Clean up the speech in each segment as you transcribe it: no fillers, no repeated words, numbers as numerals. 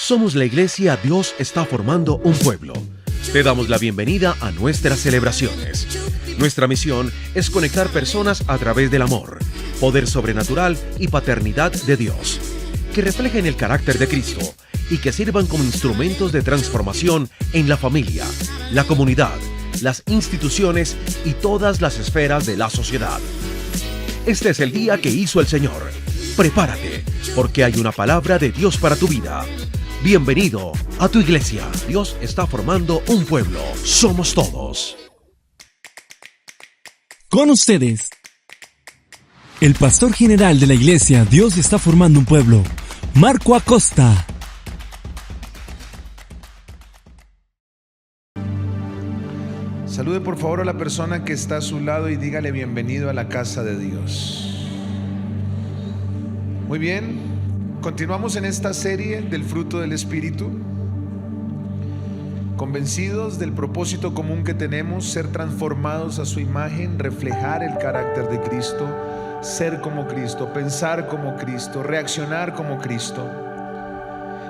Somos la iglesia Dios está formando un pueblo. Te damos la bienvenida a nuestras celebraciones. Nuestra misión es conectar personas a través del amor, poder sobrenatural y paternidad de Dios, que reflejen el carácter de Cristo y que sirvan como instrumentos de transformación en la familia, la comunidad, las instituciones y todas las esferas de la sociedad. Este es el día que hizo el Señor. Prepárate, porque hay una palabra de Dios para tu vida. Bienvenido a tu iglesia. Dios está formando un pueblo. Somos todos. Con ustedes, el pastor general de la iglesia Dios está formando un pueblo, Marco Acosta. Salude por favor a la persona que está a su lado y dígale bienvenido a la casa de Dios. Muy bien. Continuamos en esta serie del fruto del Espíritu, convencidos del propósito común que tenemos: ser transformados a su imagen, reflejar el carácter de Cristo, ser como Cristo, pensar como Cristo, reaccionar como Cristo.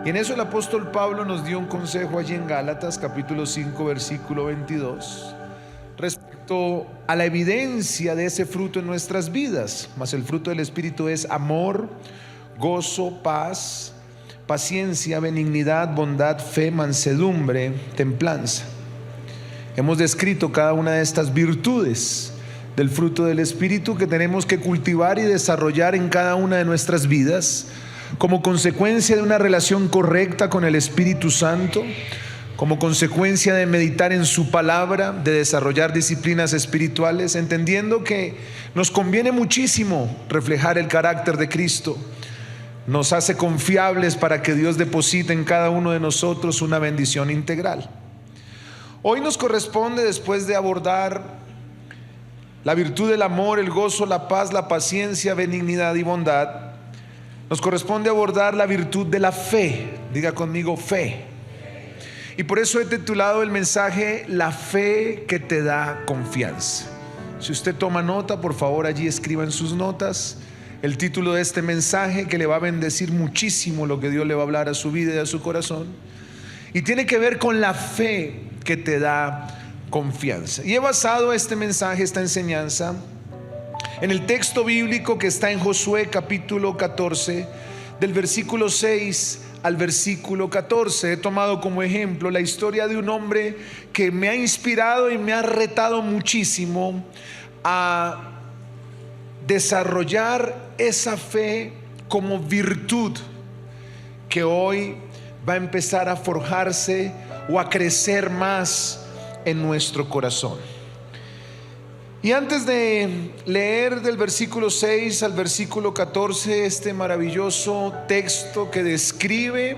Y en eso el apóstol Pablo nos dio un consejo allí en Gálatas capítulo 5 versículo 22 respecto a la evidencia de ese fruto en nuestras vidas. Mas el fruto del Espíritu es amor, gozo, paz, paciencia, benignidad, bondad, fe, mansedumbre, templanza. Hemos descrito cada una de estas virtudes del fruto del Espíritu que tenemos que cultivar y desarrollar en cada una de nuestras vidas como consecuencia de una relación correcta con el Espíritu Santo, como consecuencia de meditar en su palabra, de desarrollar disciplinas espirituales, entendiendo que nos conviene muchísimo reflejar el carácter de Cristo. Nos hace confiables para que Dios deposite en cada uno de nosotros una bendición integral. Hoy nos corresponde, después de abordar la virtud del amor, el gozo, la paz, la paciencia, benignidad y bondad, nos corresponde abordar la virtud de la fe. Diga conmigo, fe. Y por eso he titulado el mensaje La fe que te da confianza. Si usted toma nota, por favor allí escriba en sus notas el título de este mensaje, que le va a bendecir muchísimo lo que Dios le va a hablar a su vida y a su corazón. Y tiene que ver con la fe que te da confianza. Y he basado este mensaje, esta enseñanza, en el texto bíblico que está en Josué capítulo 14, del versículo 6 al versículo 14. He tomado como ejemplo la historia de un hombre que me ha inspirado y me ha retado muchísimo a desarrollar esa fe como virtud que hoy va a empezar a forjarse o a crecer más en nuestro corazón. Y antes de leer del versículo 6 al versículo 14 este maravilloso texto que describe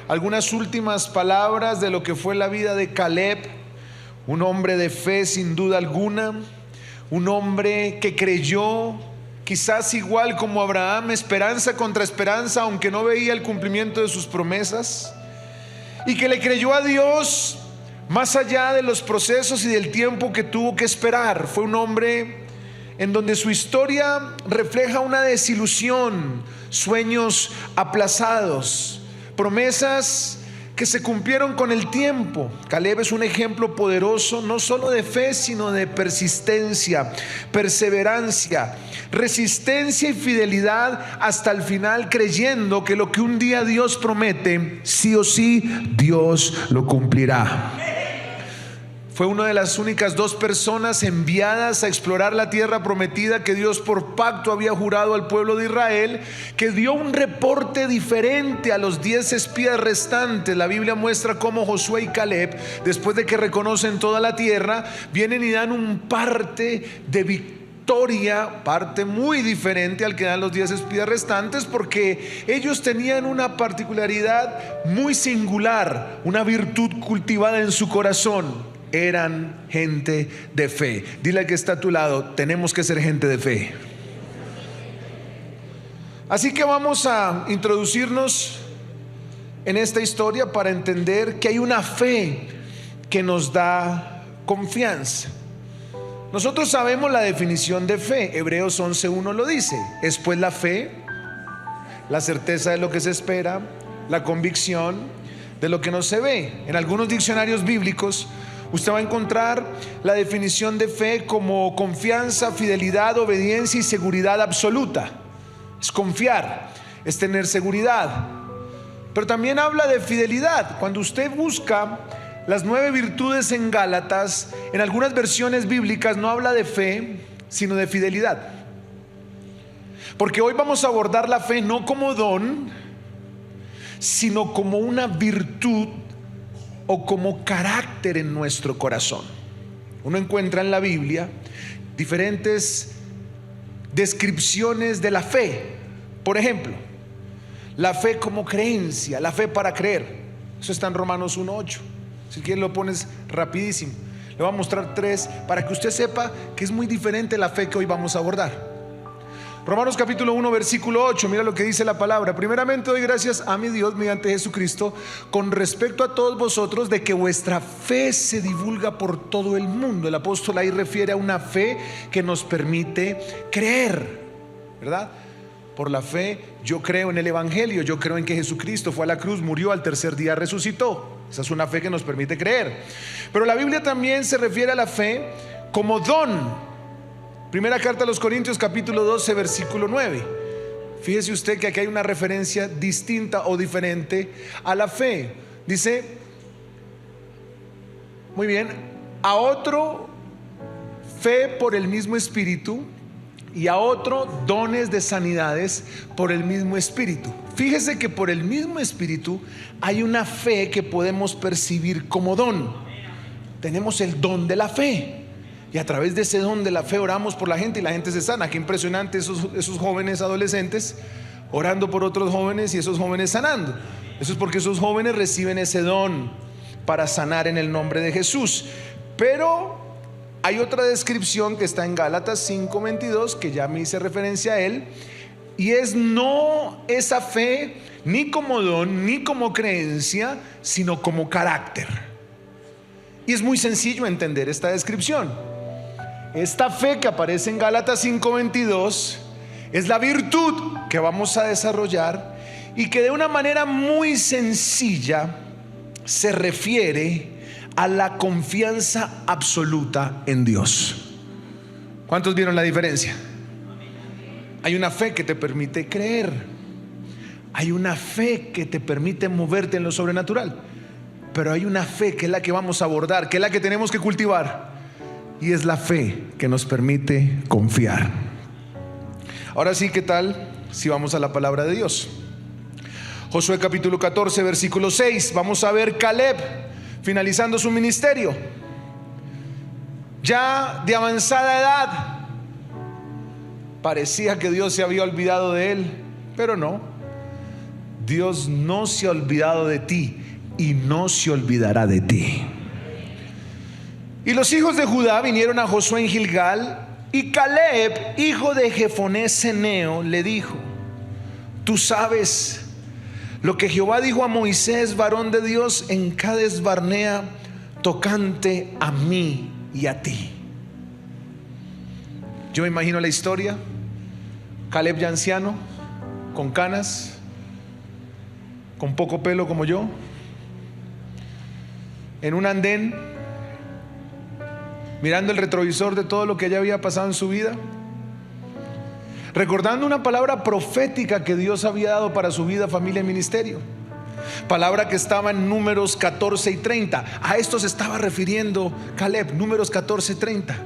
algunas últimas palabras de lo que fue la vida de Caleb, un hombre de fe sin duda alguna, un hombre que creyó, quizás igual como Abraham, esperanza contra esperanza, aunque no veía el cumplimiento de sus promesas, y que le creyó a Dios más allá de los procesos y del tiempo que tuvo que esperar. Fue un hombre en donde su historia refleja una desilusión, sueños aplazados, promesas que se cumplieron con el tiempo. Caleb es un ejemplo poderoso, no solo de fe, sino de persistencia, perseverancia, resistencia y fidelidad hasta el final, creyendo que lo que un día Dios promete, sí o sí, Dios lo cumplirá. Fue una de las únicas dos personas enviadas a explorar la tierra prometida que Dios por pacto había jurado al pueblo de Israel, que dio un reporte diferente a los 10 espías restantes. La Biblia muestra cómo Josué y Caleb, después de que reconocen toda la tierra, vienen y dan un parte de victoria, parte muy diferente al que dan los 10 espías restantes, porque ellos tenían una particularidad muy singular, una virtud cultivada en su corazón. Eran gente de fe. Dile al que está a tu lado: tenemos que ser gente de fe. Así que vamos a introducirnos en esta historia para entender que hay una fe que nos da confianza. Nosotros sabemos la definición de fe. Hebreos 11:1 lo dice: es pues la fe, la certeza de lo que se espera, la convicción de lo que no se ve. En algunos diccionarios bíblicos usted va a encontrar la definición de fe como confianza, fidelidad, obediencia y seguridad absoluta. Es confiar, es tener seguridad. Pero también habla de fidelidad. Cuando usted busca las 9 virtudes en Gálatas, en algunas versiones bíblicas no habla de fe, sino de fidelidad. Porque hoy vamos a abordar la fe no como don, sino como una virtud o como carácter en nuestro corazón. Uno encuentra en la Biblia diferentes descripciones de la fe. Por ejemplo, la fe como creencia, la fe para creer. Eso está en Romanos 1:8. Si quieres lo pones rapidísimo. Le voy a mostrar 3 para que usted sepa que es muy diferente la fe que hoy vamos a abordar. Romanos capítulo 1 versículo 8, mira lo que dice la palabra. Primeramente doy gracias a mi Dios mediante Jesucristo con respecto a todos vosotros, de que vuestra fe se divulga por todo el mundo. El apóstol ahí refiere a una fe que nos permite creer, ¿verdad? Por la fe yo creo en el Evangelio, yo creo en que Jesucristo fue a la cruz, murió, al tercer día resucitó. Esa es una fe que nos permite creer. Pero la Biblia también se refiere a la fe como don. Primera carta a los Corintios capítulo 12 versículo 9. Fíjese usted que aquí hay una referencia distinta o diferente a la fe. Dice, muy bien, a otro fe por el mismo Espíritu, y a otro dones de sanidades por el mismo Espíritu. Fíjese que por el mismo Espíritu hay una fe que podemos percibir como don. Tenemos el don de la fe, y a través de ese don de la fe oramos por la gente y la gente se sana. Qué impresionante esos jóvenes adolescentes orando por otros jóvenes y esos jóvenes sanando. Eso es porque esos jóvenes reciben ese don para sanar en el nombre de Jesús. Pero hay otra descripción que está en Gálatas 5:22, que ya me hice referencia a él, y es no esa fe ni como don ni como creencia, sino como carácter. Y es muy sencillo entender esta descripción. Esta fe que aparece en Gálatas 5:22 es la virtud que vamos a desarrollar y que de una manera muy sencilla se refiere a la confianza absoluta en Dios. ¿Cuántos vieron la diferencia? Hay una fe que te permite creer, hay una fe que te permite moverte en lo sobrenatural, pero hay una fe que es la que vamos a abordar, que es la que tenemos que cultivar, y es la fe que nos permite confiar. Ahora sí, ¿qué tal si vamos a la palabra de Dios? Josué capítulo 14 versículo 6. Vamos a ver Caleb finalizando su ministerio, ya de avanzada edad. Parecía que Dios se había olvidado de él, pero no. Dios no se ha olvidado de ti y no se olvidará de ti. Y los hijos de Judá vinieron a Josué en Gilgal, y Caleb, hijo de Jefoné Ceneo, le dijo: tú sabes lo que Jehová dijo a Moisés, varón de Dios, en Cades Barnea, tocante a mí y a ti. Yo me imagino la historia. Caleb ya anciano, con canas, con poco pelo como yo, en un andén, mirando el retrovisor de todo lo que ya había pasado en su vida, recordando una palabra profética que Dios había dado para su vida, familia y ministerio. Palabra que estaba en Números 14 y 30. A esto se estaba refiriendo Caleb, Números 14 y 30.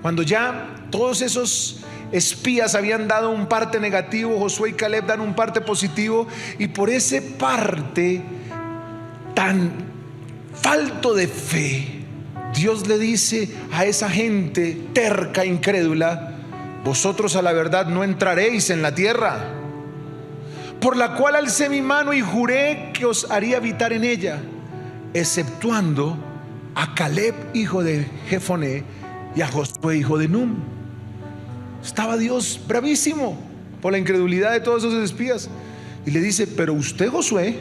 Cuando ya todos esos espías habían dado un parte negativo, Josué y Caleb dan un parte positivo, y por ese parte tan falto de fe, Dios le dice a esa gente terca, incrédula: vosotros a la verdad no entraréis en la tierra, por la cual alcé mi mano y juré que os haría habitar en ella, exceptuando a Caleb hijo de Jefoné y a Josué hijo de Nun. Estaba Dios bravísimo por la incredulidad de todos esos espías, y le dice: pero usted, Josué,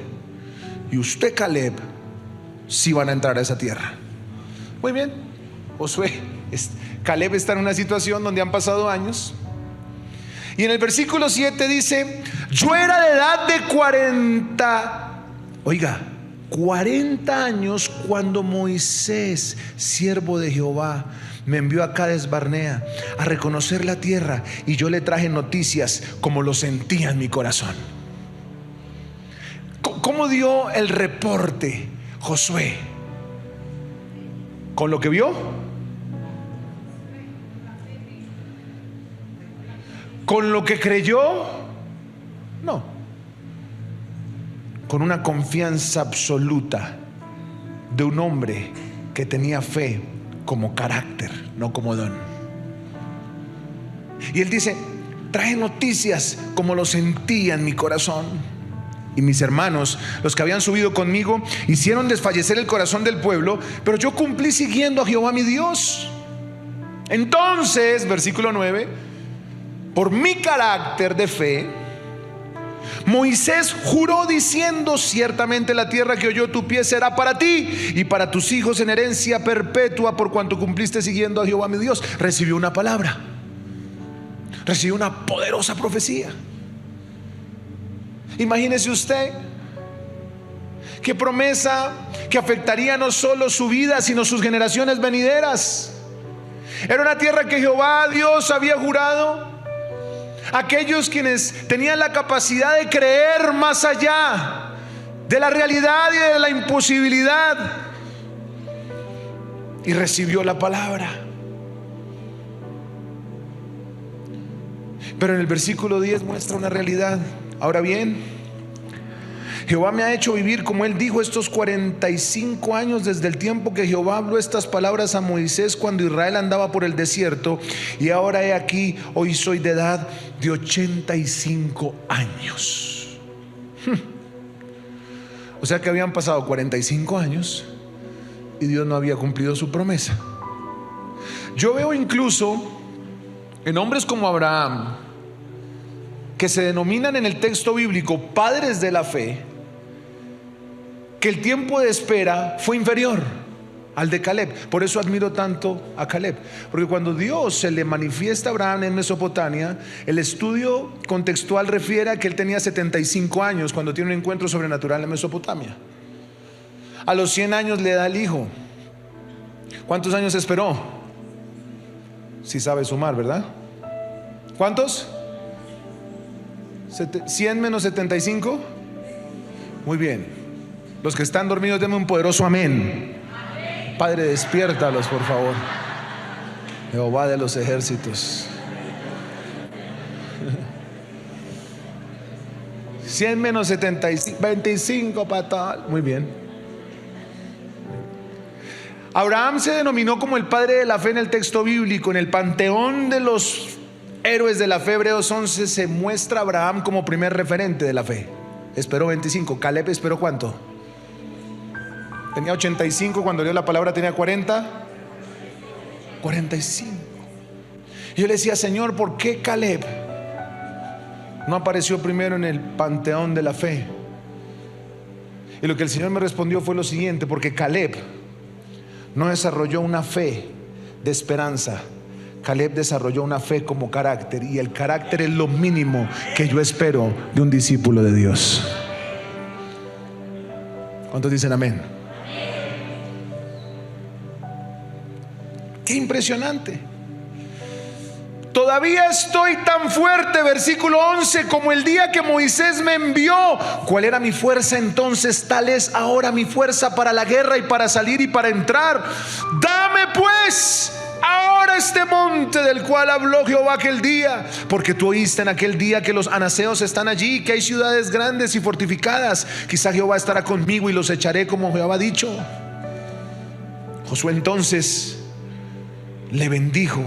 y usted, Caleb, sí van a entrar a esa tierra. Muy bien, Caleb está en una situación donde han pasado años, y en el versículo 7 dice: Yo era de edad de 40 años cuando Moisés, siervo de Jehová, me envió a Cades Barnea a reconocer la tierra, y yo le traje noticias como lo sentía en mi corazón. ¿Cómo dio el reporte Josué? ¿Con lo que vio? ¿Con lo que creyó? No. Con una confianza absoluta de un hombre que tenía fe como carácter, no como don. Y él dice: traje noticias como lo sentía en mi corazón. Y mis hermanos, los que habían subido conmigo, hicieron desfallecer el corazón del pueblo, pero yo cumplí siguiendo a Jehová mi Dios. Entonces, versículo 9, por mi carácter de fe, Moisés juró diciendo: ciertamente la tierra que oyó tu pie será para ti y para tus hijos en herencia perpetua, por cuanto cumpliste siguiendo a Jehová mi Dios. Recibió una palabra, recibió una poderosa profecía. Imagínese usted qué promesa que afectaría no solo su vida, sino sus generaciones venideras. Era una tierra que Jehová Dios había jurado a aquellos quienes tenían la capacidad de creer más allá de la realidad y de la imposibilidad, y recibió la palabra. Pero en el versículo 10 muestra una realidad. Ahora bien, Jehová me ha hecho vivir, como él dijo, estos 45 años desde el tiempo que Jehová habló estas palabras a Moisés cuando Israel andaba por el desierto, y ahora he aquí, hoy soy de edad de 85 años. O sea que habían pasado 45 años y Dios no había cumplido su promesa. Yo veo incluso en hombres como Abraham, que se denominan en el texto bíblico padres de la fe, que el tiempo de espera fue inferior al de Caleb. Por eso admiro tanto a Caleb, porque cuando Dios se le manifiesta a Abraham en Mesopotamia, el estudio contextual refiere a que él tenía 75 años cuando tiene un encuentro sobrenatural en Mesopotamia. A los 100 años le da el hijo. ¿Cuántos años esperó? Si sabe sumar, ¿verdad? ¿Cuántos? 100 menos 75. Muy bien. Los que están dormidos, denme un poderoso amén. Padre, despiértalos, por favor. Jehová de los ejércitos. 100 menos 75, 25 para tal. Muy bien. Abraham se denominó como el padre de la fe en el texto bíblico. En el panteón de los héroes de la fe, Hebreos 11, se muestra a Abraham como primer referente de la fe. Esperó 25. Caleb esperó ¿cuánto? Tenía 85 cuando dio la palabra, tenía 45. Y yo le decía: Señor, ¿por qué Caleb no apareció primero en el panteón de la fe? Y lo que el Señor me respondió fue lo siguiente: porque Caleb no desarrolló una fe de esperanza, Caleb desarrolló una fe como carácter, y el carácter es lo mínimo que yo espero de un discípulo de Dios. ¿Cuántos dicen amén? Qué impresionante. Todavía estoy tan fuerte, versículo 11, como el día que Moisés me envió. ¿Cuál era mi fuerza entonces? Tal es ahora mi fuerza para la guerra y para salir y para entrar. Dame pues ahora este monte del cual habló Jehová aquel día, porque tú oíste en aquel día que los anaseos están allí, que hay ciudades grandes y fortificadas. Quizá Jehová estará conmigo y los echaré como Jehová ha dicho. Josué entonces le bendijo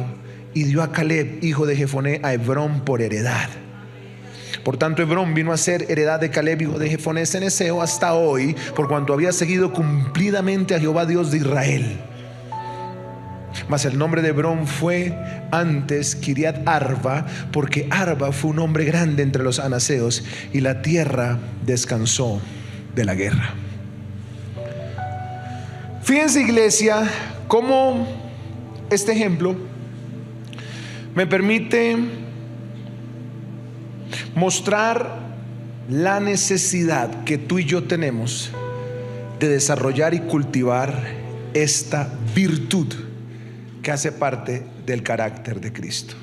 y dio a Caleb, hijo de Jefoné, a Hebrón por heredad. Por tanto, Hebrón vino a ser heredad de Caleb, hijo de Jefoné ceneseo, hasta hoy, por cuanto había seguido cumplidamente a Jehová Dios de Israel. Mas el nombre de Hebrón fue antes Kiriat Arba, porque Arba fue un hombre grande entre los anaseos, y la tierra descansó de la guerra. Fíjense, iglesia, cómo este ejemplo me permite mostrar la necesidad que tú y yo tenemos de desarrollar y cultivar esta virtud que hace parte del carácter de Cristo.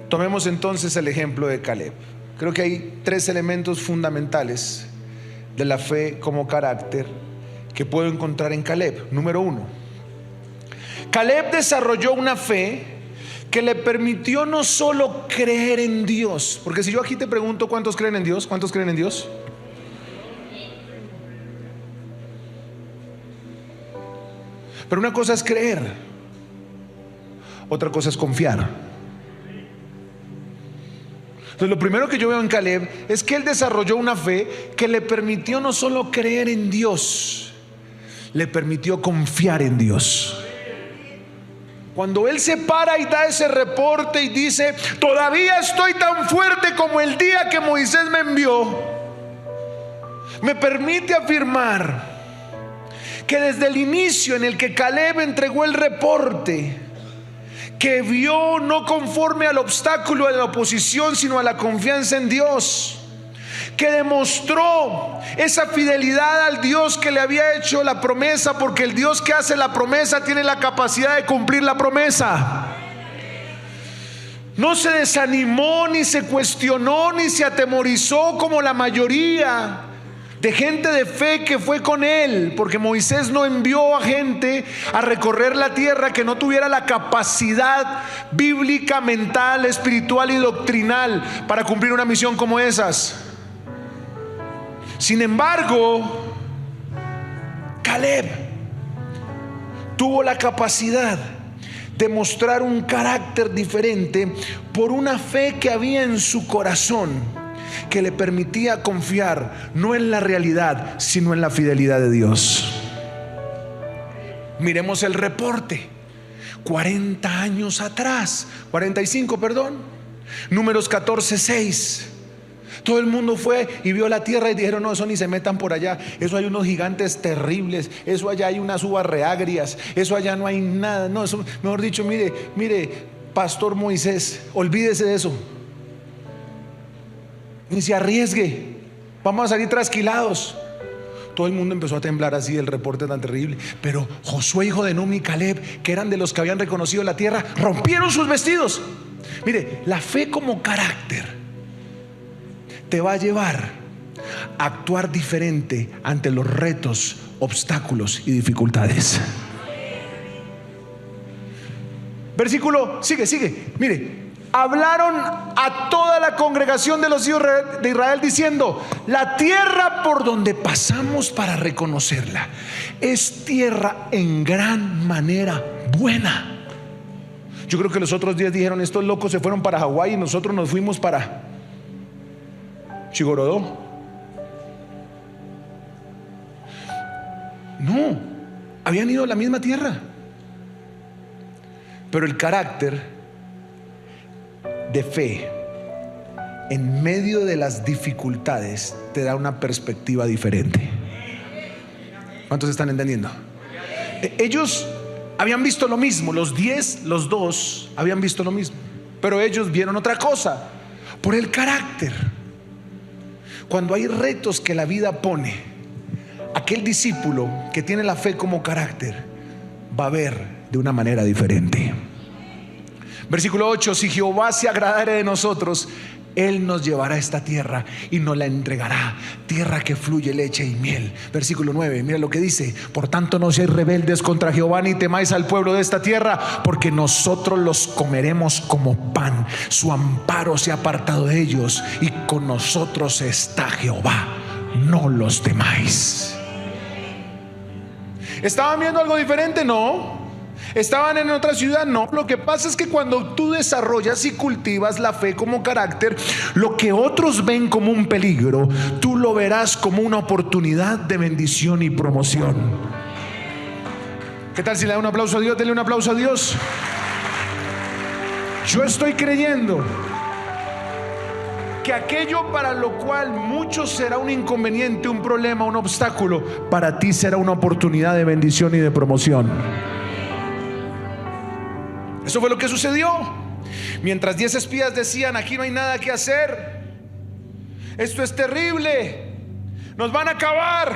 Tomemos entonces el ejemplo de Caleb. Creo que hay 3 elementos fundamentales de la fe como carácter que puedo encontrar en Caleb. Número 1, Caleb desarrolló una fe que le permitió no solo creer en Dios, porque si yo aquí te pregunto ¿cuántos creen en Dios? ¿Cuántos creen en Dios? Pero una cosa es creer, otra cosa es confiar. Entonces lo primero que yo veo en Caleb es que él desarrolló una fe que le permitió no solo creer en Dios, le permitió confiar en Dios. Cuando él se para y da ese reporte y dice: todavía estoy tan fuerte como el día que Moisés me envió, me permite afirmar que desde el inicio en el que Caleb entregó el reporte, que vio no conforme al obstáculo de la oposición, sino a la confianza en Dios, que demostró esa fidelidad al Dios que le había hecho la promesa, porque el Dios que hace la promesa tiene la capacidad de cumplir la promesa. No se desanimó, ni se cuestionó, ni se atemorizó como la mayoría de gente de fe que fue con él, porque Moisés no envió a gente a recorrer la tierra que no tuviera la capacidad bíblica, mental, espiritual y doctrinal para cumplir una misión como esas. Sin embargo, Caleb tuvo la capacidad de mostrar un carácter diferente por una fe que había en su corazón, que le permitía confiar no en la realidad, sino en la fidelidad de Dios. Miremos el reporte. 40 años atrás, 45, perdón, Números 14:6. Todo el mundo fue y vio la tierra y dijeron: no, eso ni se metan por allá, eso hay unos gigantes terribles, eso allá hay unas uvas reagrias, eso allá no hay nada. No, eso, mejor dicho, mire, Pastor Moisés, olvídese de eso, ni se arriesgue, vamos a salir trasquilados. Todo el mundo empezó a temblar así del reporte tan terrible. Pero Josué, hijo de Nun, y Caleb, que eran de los que habían reconocido la tierra, rompieron sus vestidos. Mire, la fe como carácter te va a llevar a actuar diferente ante los retos, obstáculos y dificultades. Versículo, sigue, mire. Hablaron a toda la congregación de los hijos de Israel diciendo: la tierra por donde pasamos para reconocerla es tierra en gran manera buena. Yo creo que los otros días dijeron: estos locos se fueron para Hawái y nosotros nos fuimos para Chigorodó. No, habían ido a la misma tierra, pero el carácter de fe en medio de las dificultades te da una perspectiva diferente. ¿Cuántos están entendiendo? Ellos habían visto lo mismo, los 10, los 2 habían visto lo mismo, pero ellos vieron otra cosa por el carácter. Cuando hay retos que la vida pone, aquel discípulo que tiene la fe como carácter va a ver de una manera diferente. Versículo 8: si Jehová se agradare de nosotros, Él nos llevará a esta tierra y nos la entregará, tierra que fluye leche y miel. Versículo 9, mira lo que dice: por tanto no seáis rebeldes contra Jehová, ni temáis al pueblo de esta tierra, porque nosotros los comeremos como pan. Su amparo se ha apartado de ellos, y con nosotros está Jehová, no los temáis. ¿Estaban viendo algo diferente? No. ¿Estaban en otra ciudad? No. Lo que pasa es que cuando tú desarrollas y cultivas la fe como carácter, lo que otros ven como un peligro, tú lo verás como una oportunidad de bendición y promoción. ¿Qué tal si le da un aplauso a Dios? Dele un aplauso a Dios. Yo estoy creyendo que aquello para lo cual muchos será un inconveniente, un problema, un obstáculo, para ti será una oportunidad de bendición y de promoción. Eso fue lo que sucedió. Mientras 10 espías decían: aquí no hay nada que hacer, Esto es terrible, nos van a acabar.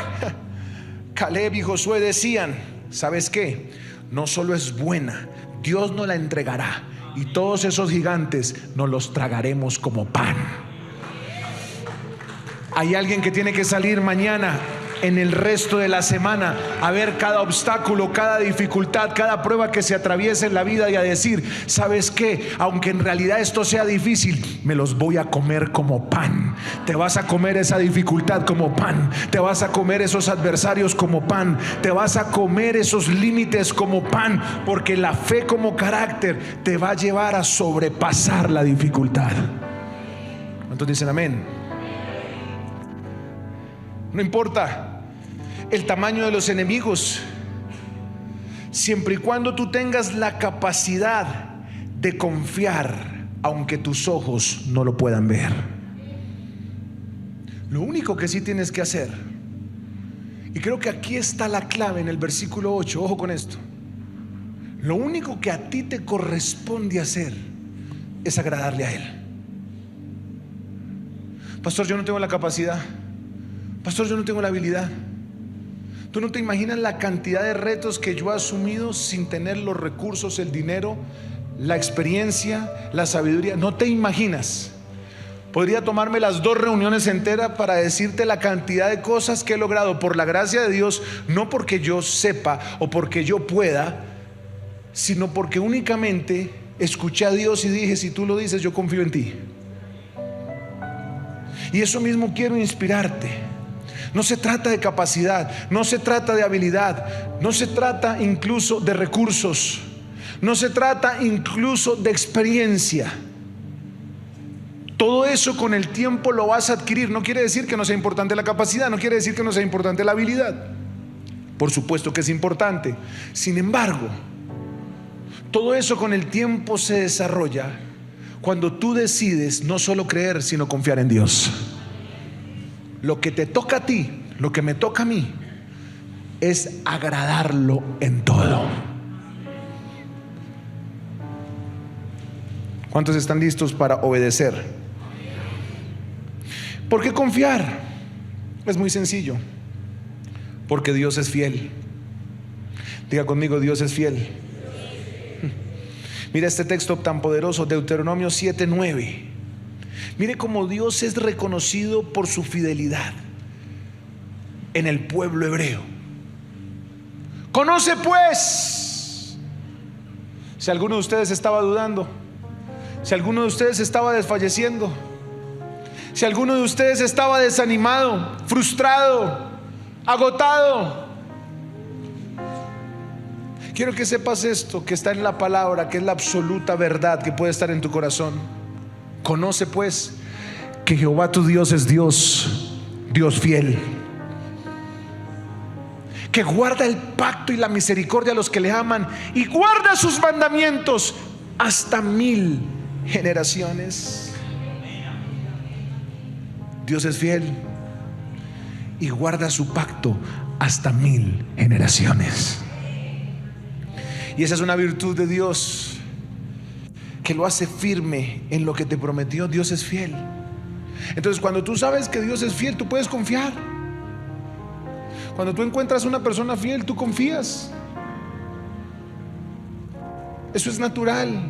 Caleb y Josué decían: ¿sabes qué? No solo es buena, Dios nos la entregará, y todos esos gigantes nos los tragaremos como pan. Hay alguien que tiene que salir mañana, en el resto de la semana, a ver cada obstáculo, cada dificultad, cada prueba que se atraviesa en la vida, y a decir: ¿sabes qué? Aunque en realidad esto sea difícil, me los voy a comer como pan. Te vas a comer esa dificultad como pan, te vas a comer esos adversarios como pan, te vas a comer esos límites como pan, porque la fe como carácter te va a llevar a sobrepasar la dificultad. ¿Cuántos dicen amén? No importa el tamaño de los enemigos, siempre y cuando tú tengas la capacidad de confiar, aunque tus ojos no lo puedan ver. Lo único que sí tienes que hacer, y creo que aquí está la clave en el versículo 8, ojo con esto: lo único que a ti te corresponde hacer es agradarle a Él. Pastor, yo no tengo la capacidad. Pastor, yo no tengo la habilidad. Tú no te imaginas la cantidad de retos que yo he asumido sin tener los recursos, el dinero, la experiencia, la sabiduría. No te imaginas. Podría tomarme las 2 reuniones enteras para decirte la cantidad de cosas que he logrado por la gracia de Dios, no porque yo sepa o porque yo pueda, sino porque únicamente escuché a Dios y dije: si tú lo dices, yo confío en ti. Y eso mismo quiero inspirarte. No se trata de capacidad, no se trata de habilidad, no se trata incluso de recursos, no se trata incluso de experiencia. Todo eso con el tiempo lo vas a adquirir. No quiere decir que no sea importante la capacidad, no quiere decir que no sea importante la habilidad. Por supuesto que es importante. Sin embargo, todo eso con el tiempo se desarrolla cuando tú decides no solo creer, sino confiar en Dios. Lo que te toca a ti, lo que me toca a mí, es agradarlo en todo. ¿Cuántos están listos para obedecer? ¿Por qué confiar? Es muy sencillo. Porque Dios es fiel. Diga conmigo: Dios es fiel. Mira este texto tan poderoso, Deuteronomio 7:9. Mire cómo Dios es reconocido por su fidelidad en el pueblo hebreo. Conoce pues, si alguno de ustedes estaba dudando, si alguno de ustedes estaba desfalleciendo, si alguno de ustedes estaba desanimado, frustrado, agotado, quiero que sepas esto que está en la palabra, que es la absoluta verdad que puede estar en tu corazón. Conoce pues que Jehová tu Dios es Dios, Dios fiel, que guarda el pacto y la misericordia a los que le aman, y guarda sus mandamientos hasta 1000 generaciones. Dios es fiel y guarda su pacto hasta 1000 generaciones. Y esa es una virtud de Dios que lo hace firme en lo que te prometió. Dios es fiel. Entonces, cuando tú sabes que Dios es fiel, tú puedes confiar. Cuando tú encuentras una persona fiel, tú confías. Eso es natural.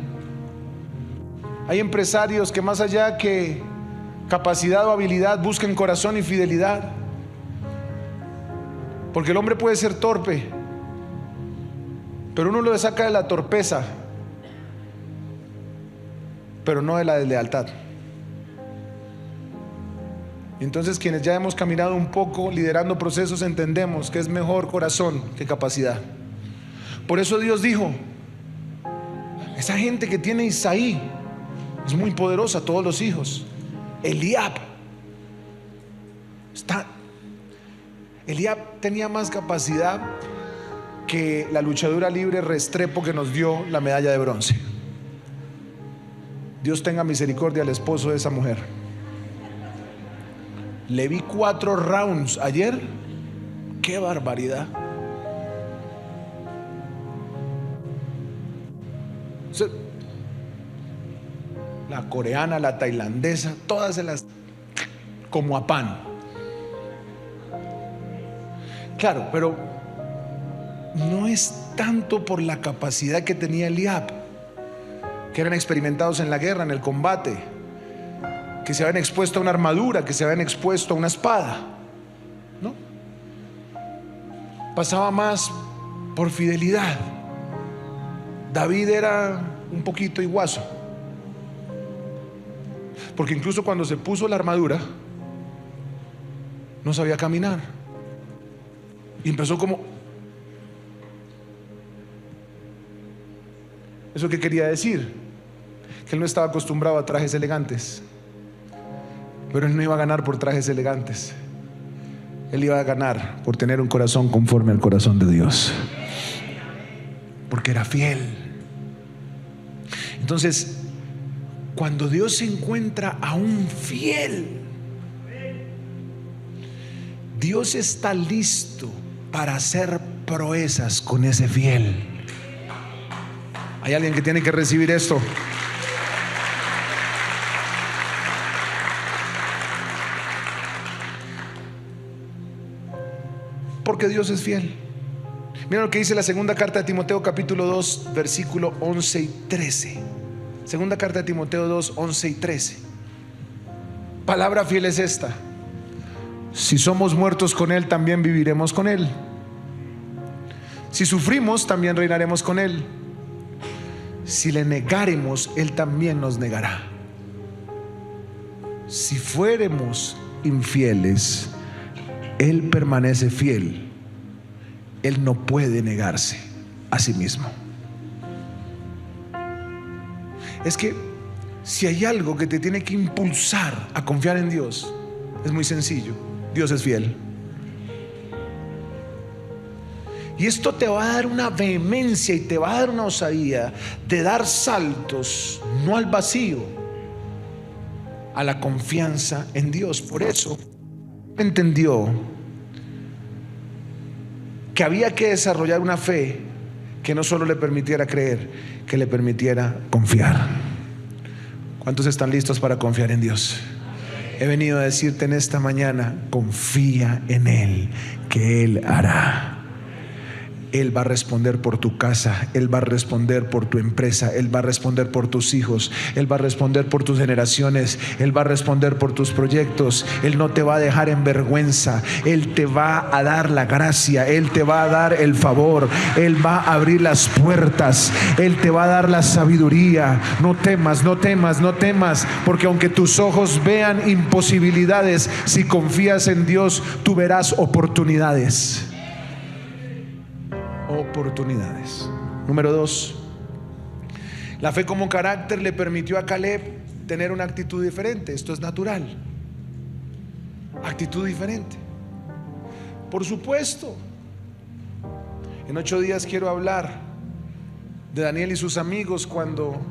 Hay empresarios que más allá que capacidad o habilidad buscan corazón y fidelidad. Porque el hombre puede ser torpe, pero uno lo saca de la torpeza, pero no de la deslealtad. Entonces, quienes ya hemos caminado un poco liderando procesos, entendemos que es mejor corazón que capacidad. Por eso Dios dijo: esa gente que tiene Isaí es muy poderosa, todos los hijos. Eliab tenía más capacidad que la luchadora libre Restrepo, que nos dio la medalla de bronce. Dios tenga misericordia al esposo de esa mujer. Le vi 4 rounds ayer. ¡Qué barbaridad! La coreana, la tailandesa, todas se las como a pan. Claro, pero no es tanto por la capacidad que tenía Eliab, que eran experimentados en la guerra, en el combate, que se habían expuesto a una armadura, que se habían expuesto a una espada. No, pasaba más por fidelidad. David era un poquito iguazo, porque incluso cuando se puso la armadura no sabía caminar y empezó como... ¿Eso qué quería decir? Que él no estaba acostumbrado a trajes elegantes, pero él no iba a ganar por trajes elegantes. Él iba a ganar por tener un corazón conforme al corazón de Dios, porque era fiel. Entonces, cuando Dios encuentra a un fiel, Dios está listo para hacer proezas con ese fiel. Hay alguien que tiene que recibir esto. Porque Dios es fiel. Mira lo que dice la segunda carta de Timoteo capítulo 2 versículo 11 y 13. Segunda carta de Timoteo 2, 11 y 13. Palabra fiel es esta: si somos muertos con Él, también viviremos con Él. Si sufrimos, también reinaremos con Él. Si le negaremos, Él también nos negará. Si fuéramos infieles, Él permanece fiel. Él no puede negarse a sí mismo. Es que si hay algo que te tiene que impulsar a confiar en Dios, es muy sencillo: Dios es fiel. Y esto te va a dar una vehemencia y te va a dar una osadía de dar saltos, no al vacío, a la confianza en Dios. Por eso entendió que había que desarrollar una fe que no solo le permitiera creer, que le permitiera confiar. ¿Cuántos están listos para confiar en Dios? He venido a decirte en esta mañana: confía en Él, que Él hará. Él va a responder por tu casa, Él va a responder por tu empresa, Él va a responder por tus hijos, Él va a responder por tus generaciones, Él va a responder por tus proyectos. Él no te va a dejar en vergüenza. Él te va a dar la gracia, Él te va a dar el favor, Él va a abrir las puertas, Él te va a dar la sabiduría. No temas, no temas, no temas, porque aunque tus ojos vean imposibilidades, si confías en Dios, tú verás oportunidades. Oportunidades. Número 2, la fe como carácter le permitió a Caleb tener una actitud diferente. Esto es natural. Actitud diferente. Por supuesto, en 8 días quiero hablar de Daniel y sus amigos cuando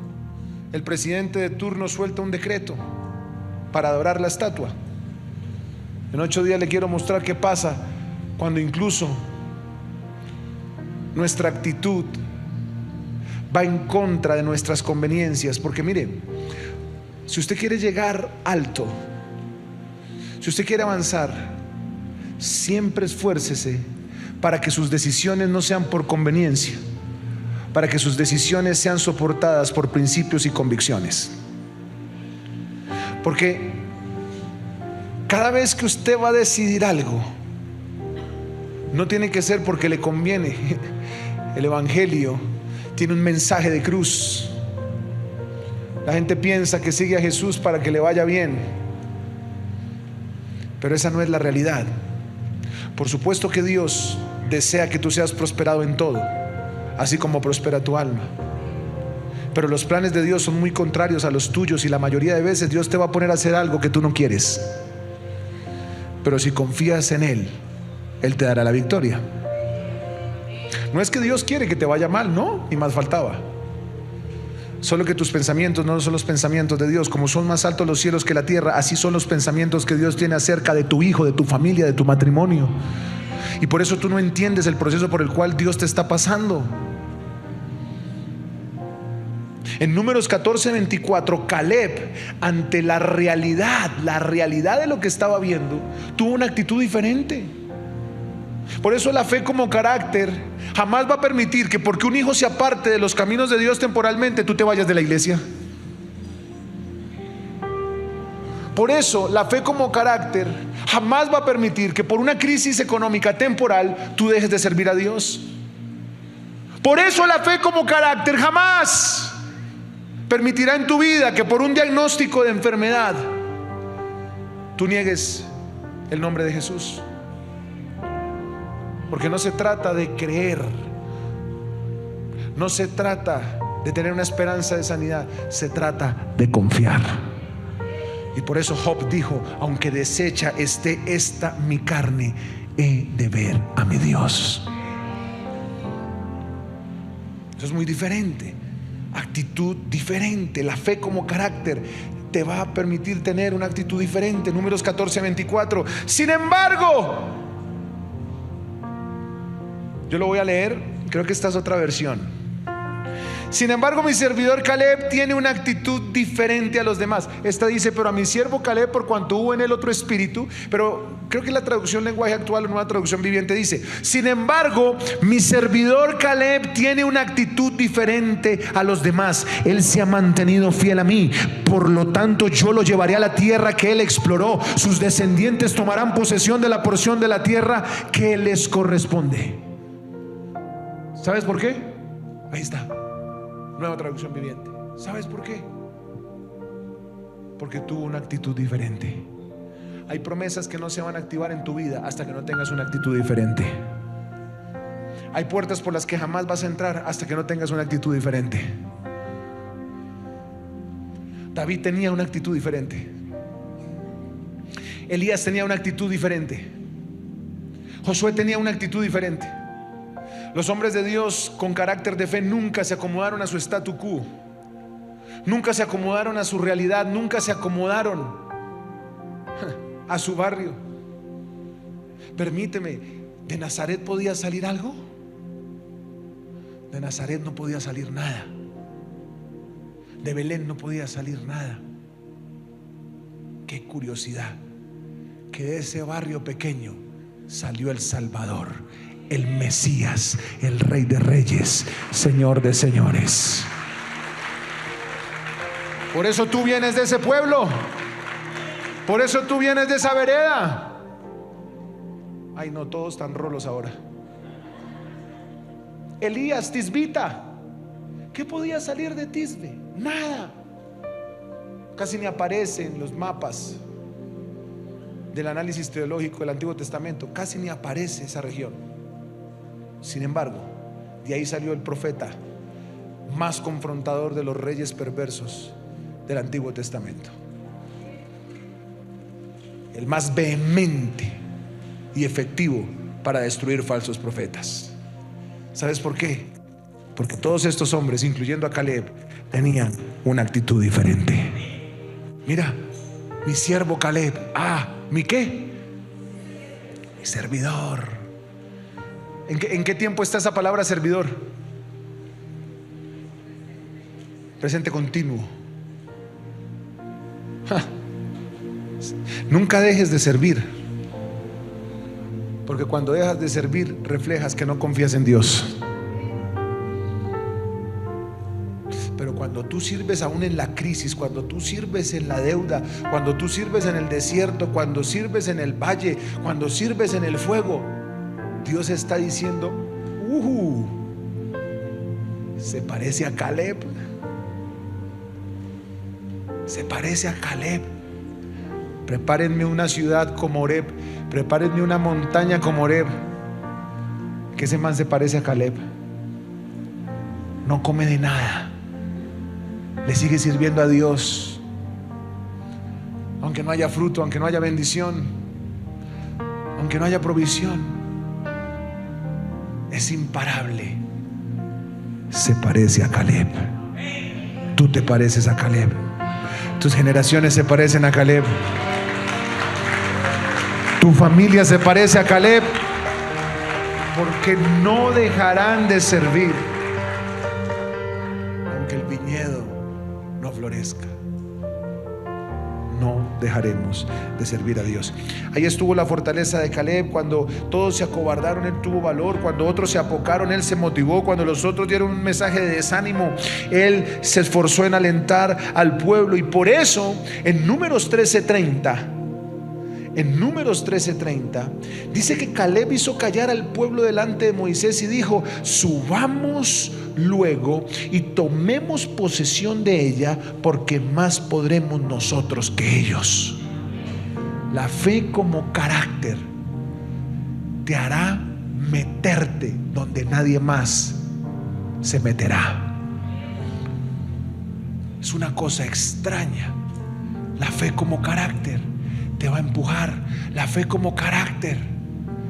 el presidente de turno suelta un decreto para adorar la estatua. En 8 días le quiero mostrar qué pasa cuando incluso nuestra actitud va en contra de nuestras conveniencias. Porque mire, si usted quiere llegar alto, si usted quiere avanzar, siempre esfuércese para que sus decisiones no sean por conveniencia, para que sus decisiones sean soportadas por principios y convicciones. Porque cada vez que usted va a decidir algo, no tiene que ser porque le conviene. El evangelio tiene un mensaje de cruz. La gente piensa que sigue a Jesús para que le vaya bien, pero esa no es la realidad. Por supuesto que Dios desea que tú seas prosperado en todo, así como prospera tu alma, pero los planes de Dios son muy contrarios a los tuyos, y la mayoría de veces Dios te va a poner a hacer algo que tú no quieres. Pero si confías en Él, Él te dará la victoria. No es que Dios quiere que te vaya mal, no, ni más faltaba. Solo que tus pensamientos no son los pensamientos de Dios. Como son más altos los cielos que la tierra, así son los pensamientos que Dios tiene acerca de tu hijo, de tu familia, de tu matrimonio. Y por eso tú no entiendes el proceso por el cual Dios te está pasando. En Números 14:24, Caleb, ante la realidad de lo que estaba viendo, tuvo una actitud diferente. Por eso la fe como carácter jamás va a permitir que porque un hijo se aparte de los caminos de Dios temporalmente, tú te vayas de la iglesia. Por eso la fe como carácter jamás va a permitir que por una crisis económica temporal tú dejes de servir a Dios. Por eso la fe como carácter jamás permitirá en tu vida que por un diagnóstico de enfermedad tú niegues el nombre de Jesús. Porque no se trata de creer, no se trata de tener una esperanza de sanidad, se trata de confiar. Y por eso Job dijo: aunque deshecha esté esta mi carne, he de ver a mi Dios. Eso es muy diferente, actitud diferente. La fe como carácter te va a permitir tener una actitud diferente. Números 14:24. Sin embargo, yo lo voy a leer, creo que esta es otra versión. Sin embargo, mi servidor Caleb tiene una actitud diferente a los demás. Esta dice: pero a mi siervo Caleb, por cuanto hubo en él otro espíritu. Pero creo que la traducción lenguaje actual, una traducción viviente, dice: sin embargo, mi servidor Caleb tiene una actitud diferente a los demás. Él se ha mantenido fiel a mí. Por lo tanto, yo lo llevaré a la tierra que él exploró. Sus descendientes tomarán posesión de la porción de la tierra que les corresponde. ¿Sabes por qué? Ahí está, nueva traducción viviente. ¿Sabes por qué? Porque tuvo una actitud diferente. Hay promesas que no se van a activar en tu vida hasta que no tengas una actitud diferente. Hay puertas por las que jamás vas a entrar hasta que no tengas una actitud diferente. David tenía una actitud diferente. Elías tenía una actitud diferente. Josué tenía una actitud diferente. Los hombres de Dios con carácter de fe nunca se acomodaron a su statu quo, nunca se acomodaron a su realidad, nunca se acomodaron a su barrio. Permíteme, ¿de Nazaret podía salir algo? De Nazaret no podía salir nada. De Belén no podía salir nada. Qué curiosidad, que de ese barrio pequeño salió el Salvador, el Mesías, el Rey de Reyes, Señor de Señores. Por eso tú vienes de ese pueblo. Por eso tú vienes de esa vereda. Ay, no, todos están rolos ahora. Elías, Tisbita. ¿Qué podía salir de Tisbe? Nada. Casi ni aparece en los mapas del análisis teológico del Antiguo Testamento. Casi ni aparece esa región. Sin embargo, de ahí salió el profeta más confrontador de los reyes perversos del Antiguo Testamento, el más vehemente y efectivo para destruir falsos profetas. ¿Sabes por qué? Porque todos estos hombres, incluyendo a Caleb, tenían una actitud diferente. Mira, mi siervo Caleb. ¿Mi qué? Mi servidor. ¿En qué tiempo está esa palabra servidor? Presente continuo. Nunca dejes de servir, porque cuando dejas de servir reflejas que no confías en Dios. Pero cuando tú sirves aún en la crisis, cuando tú sirves en la deuda, cuando tú sirves en el desierto, cuando sirves en el valle, cuando sirves en el fuego, Dios está diciendo: se parece a Caleb. Se parece a Caleb. Prepárenme una ciudad como Oreb, prepárenme una montaña como Oreb. Que ese man se parece a Caleb. No come de nada, le sigue sirviendo a Dios, aunque no haya fruto, aunque no haya bendición, aunque no haya provisión. Es imparable. Se parece a Caleb. Tú te pareces a Caleb. Tus generaciones se parecen a Caleb. Tu familia se parece a Caleb, porque no dejarán de servir, aunque el viñedo no florezca. No dejaremos de servir a Dios. Ahí estuvo la fortaleza de Caleb. Cuando todos se acobardaron, él tuvo valor. Cuando otros se apocaron, él se motivó. Cuando los otros dieron un mensaje de desánimo, él se esforzó en alentar al pueblo. Y por eso en Números 13:30 dice que Caleb hizo callar al pueblo delante de Moisés y dijo: subamos luego y tomemos posesión de ella, porque más podremos nosotros que ellos. La fe como carácter te hará meterte donde nadie más se meterá. Es una cosa extraña. La fe como carácter te va a empujar. La fe como carácter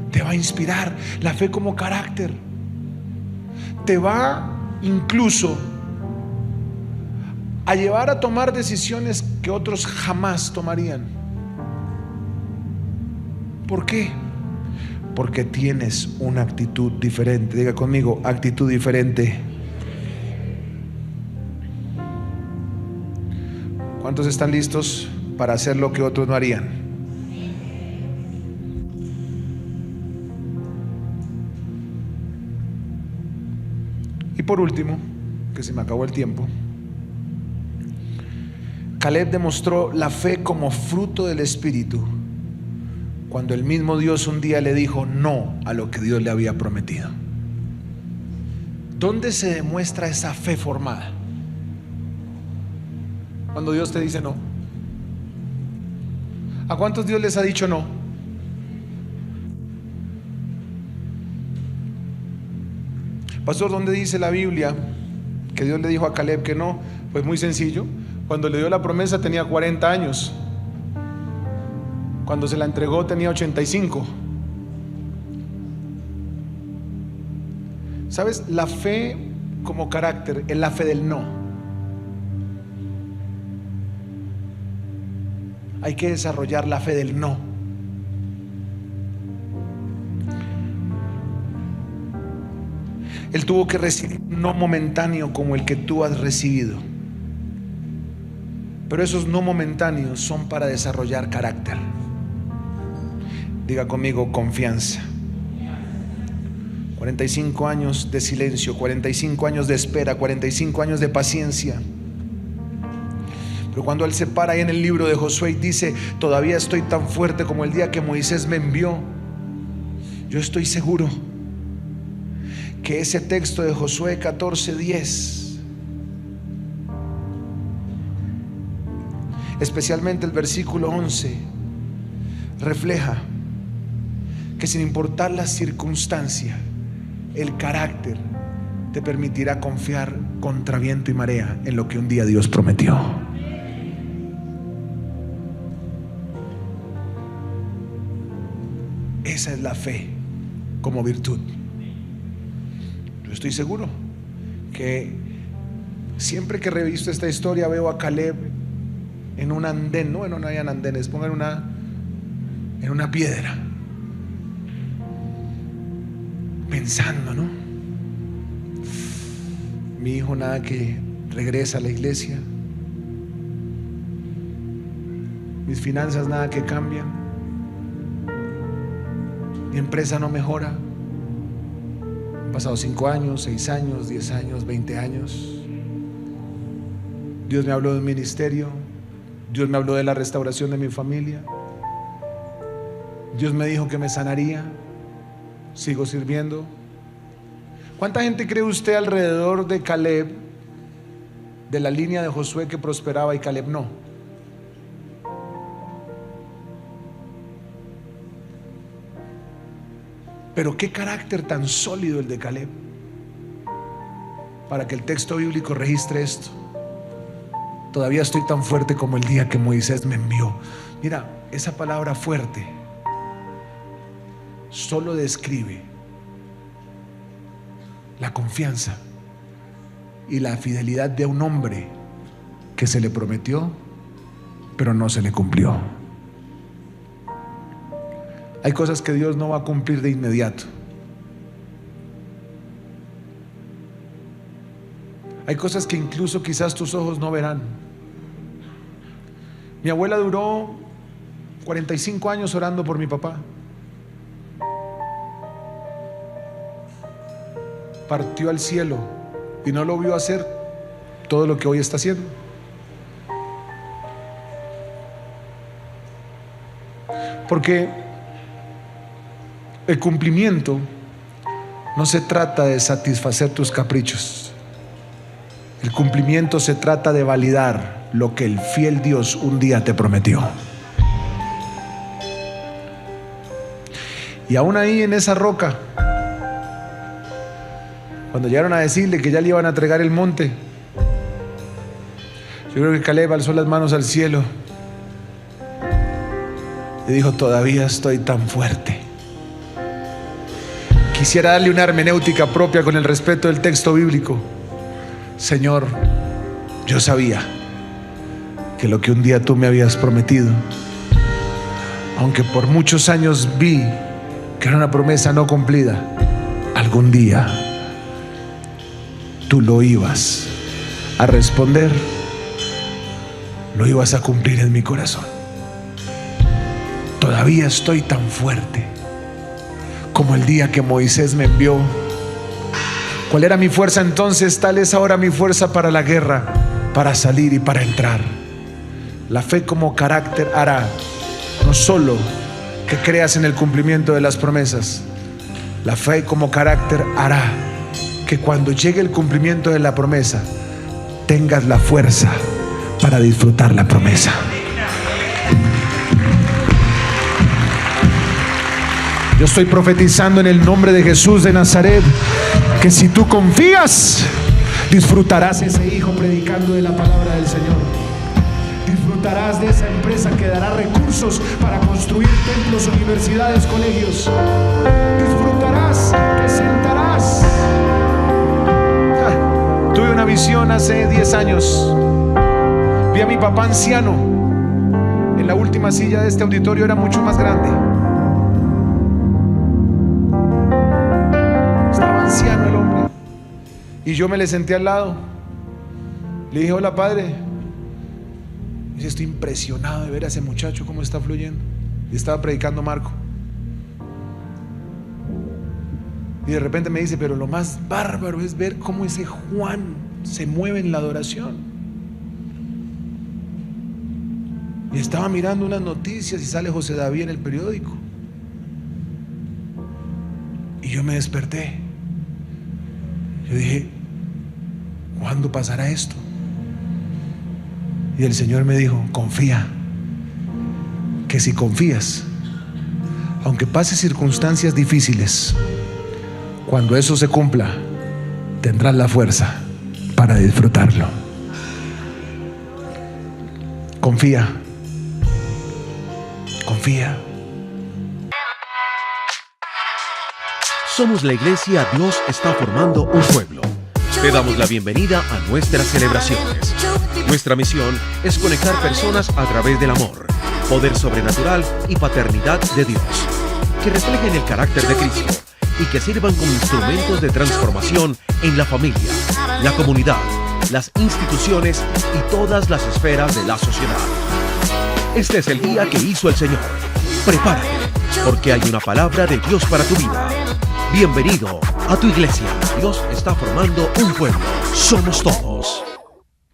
te va a inspirar. La fe como carácter te va incluso a llevar a tomar decisiones que otros jamás tomarían. ¿Por qué? Porque tienes una actitud diferente. Diga conmigo: actitud diferente. ¿Cuántos están listos para hacer lo que otros no harían? Y por último, que se me acabó el tiempo, Caleb demostró la fe como fruto del Espíritu cuando el mismo Dios un día le dijo no a lo que Dios le había prometido. ¿Dónde se demuestra esa fe formada? Cuando Dios te dice no. ¿A cuántos Dios les ha dicho no? Pastor, ¿dónde dice la Biblia que Dios le dijo a Caleb que no? Pues muy sencillo. Cuando le dio la promesa tenía 40 años. Cuando se la entregó tenía 85. ¿Sabes? La fe como carácter es la fe del no. Hay que desarrollar la fe del no. Él tuvo que recibir un no momentáneo como el que tú has recibido. Pero esos no momentáneos son para desarrollar carácter. Diga conmigo: confianza. 45 años de silencio, 45 años de espera, 45 años de paciencia. Pero cuando él se para ahí en el libro de Josué y dice: todavía estoy tan fuerte como el día que Moisés me envió, yo estoy seguro que ese texto de Josué 14:10, especialmente el versículo 11, refleja que sin importar la circunstancia, el carácter te permitirá confiar contra viento y marea en lo que un día Dios prometió. Esa es la fe como virtud. Yo estoy seguro que siempre que revisto esta historia veo a Caleb en un andén. No hayan andenes, pongan en una piedra, pensando, ¿no? Mi hijo nada que regresa a la iglesia, mis finanzas nada que cambian, mi empresa no mejora. Han pasado 5 años, 6 años, 10 años, 20 años. Dios me habló de un ministerio, Dios me habló de la restauración de mi familia, Dios me dijo que me sanaría, sigo sirviendo. ¿Cuánta gente cree usted alrededor de Caleb, de la línea de Josué, que prosperaba y Caleb no? Pero qué carácter tan sólido el de Caleb para que el texto bíblico registre esto: todavía estoy tan fuerte como el día que Moisés me envió. Mira, esa palabra fuerte solo describe la confianza y la fidelidad de un hombre que se le prometió, pero no se le cumplió. Hay cosas que Dios no va a cumplir de inmediato. Hay cosas que incluso quizás tus ojos no verán. Mi abuela duró 45 años orando por mi papá. Partió al cielo y no lo vio hacer todo lo que hoy está haciendo. Porque el cumplimiento no se trata de satisfacer tus caprichos. El cumplimiento se trata de validar lo que el fiel Dios un día te prometió. Y aún ahí en esa roca, cuando llegaron a decirle que ya le iban a entregar el monte, yo creo que Caleb alzó las manos al cielo y dijo: todavía estoy tan fuerte. Quisiera darle una hermenéutica propia con el respeto del texto bíblico. Señor, yo sabía que lo que un día tú me habías prometido, aunque por muchos años vi que era una promesa no cumplida, algún día tú lo ibas a responder, lo ibas a cumplir en mi corazón. Todavía estoy tan fuerte como el día que Moisés me envió. ¿Cuál era mi fuerza entonces? Tal es ahora mi fuerza para la guerra, para salir y para entrar. La fe como carácter hará no solo que creas en el cumplimiento de las promesas, la fe como carácter hará que cuando llegue el cumplimiento de la promesa tengas la fuerza para disfrutar la promesa. Yo estoy profetizando en el nombre de Jesús de Nazaret que si tú confías, disfrutarás ese hijo predicando de la palabra del Señor. Disfrutarás de esa empresa que dará recursos para construir templos, universidades, colegios. Disfrutarás, te sentarás. Tuve una visión hace 10 años. Vi a mi papá anciano. En la última silla de este auditorio era mucho más grande. Estaba anciano el hombre. Y yo me le senté al lado. Le dije: hola, padre. Y dice: estoy impresionado de ver a ese muchacho cómo está fluyendo. Y estaba predicando Marco. Y de repente me dice: pero lo más bárbaro es ver cómo ese Juan se mueve en la adoración. Y estaba mirando unas noticias y sale José David en el periódico. Y yo me desperté. Yo dije: ¿cuándo pasará esto? Y el Señor me dijo: confía, que si confías, aunque pases circunstancias difíciles, cuando eso se cumpla, tendrás la fuerza para disfrutarlo. Confía, confía. Somos la iglesia Dios está formando un pueblo. Te damos la bienvenida a nuestras celebraciones. Nuestra misión es conectar personas a través del amor, poder sobrenatural y paternidad de Dios, que reflejen el carácter de Cristo y que sirvan como instrumentos de transformación en la familia, la comunidad, las instituciones y todas las esferas de la sociedad. Este es el día que hizo el Señor. Prepárate, porque hay una palabra de Dios para tu vida. Bienvenido a tu iglesia. Dios está formando un pueblo. Somos todos.